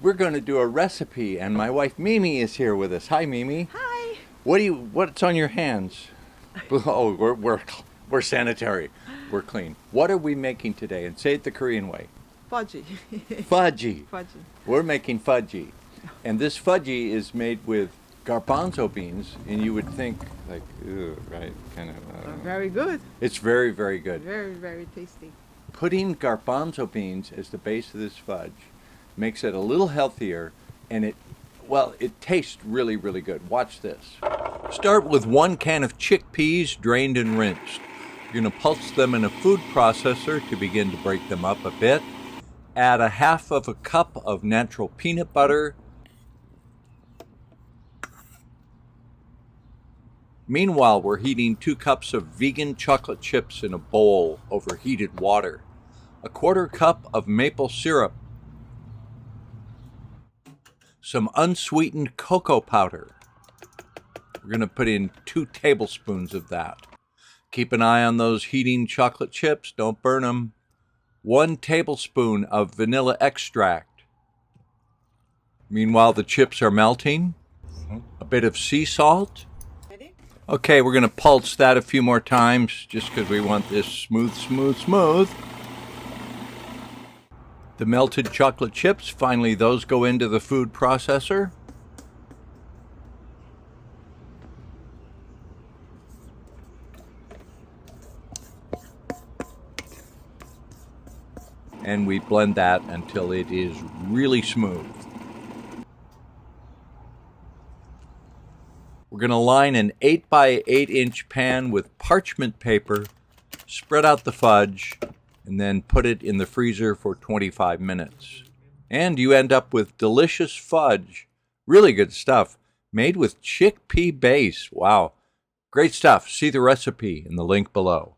We're going to do a recipe, and my wife Mimi is here with us. Hi, Mimi. Hi. What's on your hands? Oh, we're sanitary. We're clean. What are we making today? And say it the Korean way. Fudgy. Fudgy. Fudgy. We're making fudgy. And this fudgy is made with garbanzo beans, and you would think like, ew, right? Kind of. Very good. It's very, very good. Very, very tasty. Putting garbanzo beans as the base of this fudge makes it a little healthier, and it tastes really, really good. Watch this. Start with 1 can of chickpeas drained and rinsed. You're going to pulse them in a food processor to begin to break them up a bit. Add 1/2 cup of natural peanut butter. Meanwhile, we're heating 2 cups of vegan chocolate chips in a bowl over heated water. 1/4 cup of maple syrup. Some unsweetened cocoa powder. We're going to put in 2 tablespoons of that. Keep an eye on those heating chocolate chips. Don't burn them. 1 tablespoon of vanilla extract. Meanwhile, the chips are melting. A bit of sea salt. Okay, we're going to pulse that a few more times just because we want this smooth, smooth, smooth. The melted chocolate chips, finally those go into the food processor. And we blend that until it is really smooth. We're going to line an 8 by 8 inch pan with parchment paper, spread out the fudge, and then put it in the freezer for 25 minutes. And you end up with delicious fudge, really good stuff, made with chickpea base. Wow, great stuff. See the recipe in the link below.